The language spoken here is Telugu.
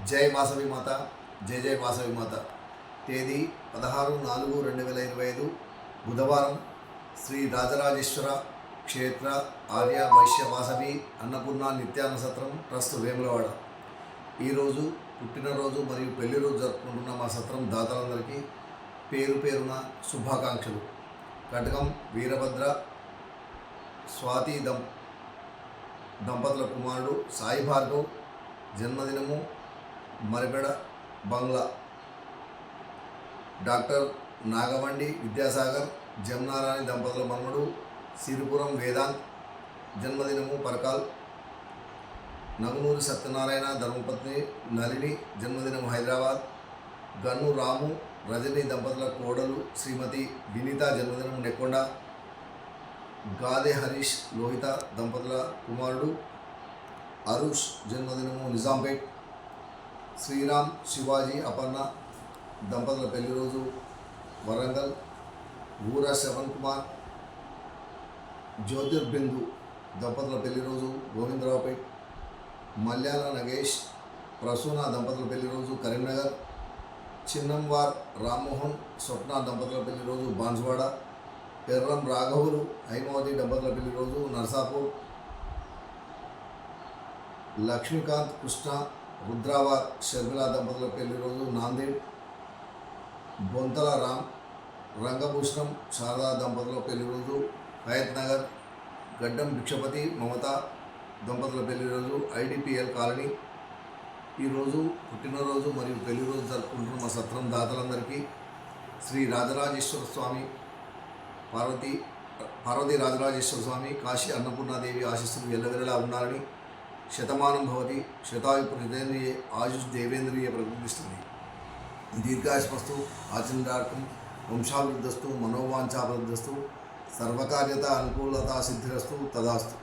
జై వాసవి మాత, జై జై వాసవి మాత. తేదీ 16/4/2025 బుధవారం. శ్రీ రాజరాజేశ్వర క్షేత్ర ఆర్య వైశ్య వాసవి అన్నపూర్ణ నిత్యాన్న సత్రం ట్రస్ట్ వేములవాడ. ఈరోజు పుట్టినరోజు మరియు పెళ్లి రోజు జరుపుకుంటున్న మా సత్రం దాతలందరికీ పేరు పేరున శుభాకాంక్షలు. కటకం వీరభద్ర స్వాతి దంపతుల కుమారుడు సాయి భార్గవ్ జన్మదినము మరిపెడ బంగ్లా. డాక్టర్ నాగవండి విద్యాసాగర్ జమునారాణి దంపతుల మనుమడు సిరిపురం వేదాంత్ జన్మదినము పరకాల్. నగునూరి సత్యనారాయణ ధర్మపత్ని నళిని జన్మదినం హైదరాబాద్. గన్ను రాము రజని దంపతుల కోడలు శ్రీమతి వినీత జన్మదినం నెక్కొండ. గాదె హరీష్ లోహిత దంపతుల కుమారుడు అరుష్ జన్మదినము నిజాంపేట్. శ్రీరామ్ శివాజీ అపర్ణ దంపతుల పెళ్లి రోజు వరంగల్. ఊర శ్రవణ్ కుమార్ జ్యోతిర్బిందు దంపతుల పెళ్లి రోజు గోవిందరావుపేట్. మల్యాల నగేష్ ప్రసూన దంపతుల పెళ్లి రోజు కరీంనగర్. చిన్నంవార్ రామ్మోహన్ స్వప్న దంపతుల పెళ్లి రోజు బాన్స్వాడ. ఎర్రం రాఘవులు హైమావతి దంపతుల పెళ్లి రోజు నర్సాపూర్. లక్ష్మీకాంత్ కృష్ణ రుద్రావార్ షర్మిల దంపతుల పెళ్లి రోజు నాందేడ్. బొంతల రామ్ రంగభూషణం శారదా దంపతుల పెళ్లి రోజు హయత్ నగర్. గడ్డం భిక్షపతి మమత దంపతుల పెళ్లి రోజు ఐడిపిఎల్ కాలనీ. ఈరోజు పుట్టినరోజు మరియు పెళ్లి రోజు జరుపుకుంటున్న మా సత్రం దాతలందరికీ శ్రీ రాజరాజేశ్వర స్వామి పార్వతీ రాజరాజేశ్వర స్వామి కాశీ అన్నపూర్ణాదేవి ఆశీస్సులు ఎల్లవెల్లలా ఉండాలని. శతమానం భవతి శతాయు హృదయేంద్రియ ఆయుష్ దేవేంద్రియ ప్రతిష్ఠిస్తుంది. దీర్ఘాయుష్మస్తు ఆచండార్థం వంశాభివృద్ధస్తు మనోవాంఛాభివృద్ధస్తు సర్వకార్యత అనుకూలతా సిద్ధిరస్తు తదాస్తు.